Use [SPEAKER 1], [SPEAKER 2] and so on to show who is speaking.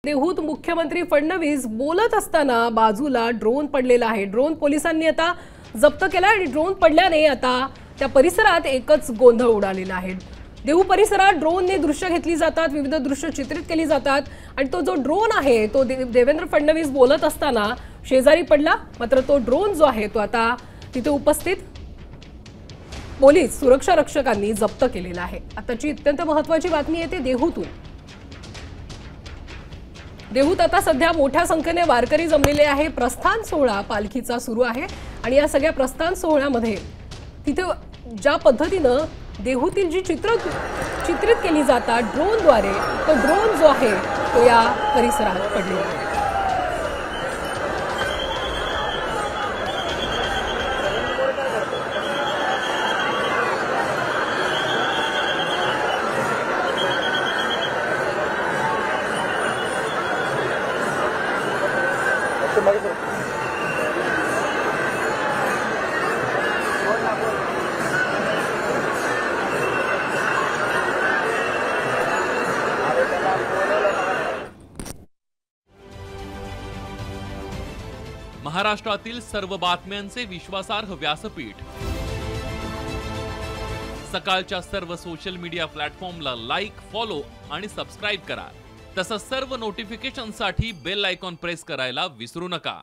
[SPEAKER 1] देहूत मुख्यमंत्री फडणवीस बोलत असताना बाजूला ड्रोन पडलेला आहे। ड्रोन पोलिसांनी आता जप्त केला आणि ड्रोन पडल्याने आता त्या परिसरात एकच गोंधळ उडालेला आहे। देहू परिसरात ड्रोनने दृश्य घेतली जातात, विविध दृश्य चित्रित केली जातात आणि तो जो ड्रोन आहे तो देवेंद्र फडणवीस बोलत असताना शेजारी पडला। मात्र तो ड्रोन जो आहे तो आता तिथे उपस्थित पोलीस सुरक्षा रक्षकांनी जप्त केलेला आहे। आताची अत्यंत महत्त्वाची बातमी येते देहूतून। देहूत आता सध्या मोठ्या संख्येने वारकरी जमलेले आहे। प्रस्थान सोहळा पालखीचा सुरू आहे आणि या सगळ्या प्रस्थान सोहळ्यामध्ये तिथे ज्या पद्धतीने देहूतील जी चित्रित केली जातात ड्रोनद्वारे, तो ड्रोन जो आहे तो या परिसरात पडलेला आहे।
[SPEAKER 2] महाराष्ट्रातील सर्व बातम्यांचे विश्वासार्ह व्यासपीठ, सकाळच्या सर्व सोशल मीडिया प्लॅटफॉर्मला लाईक, फॉलो आणि सबस्क्राइब करा। तसंच सर्व नोटिफिकेशनसाठी बेल आयकॉन प्रेस करायला विसरू नका।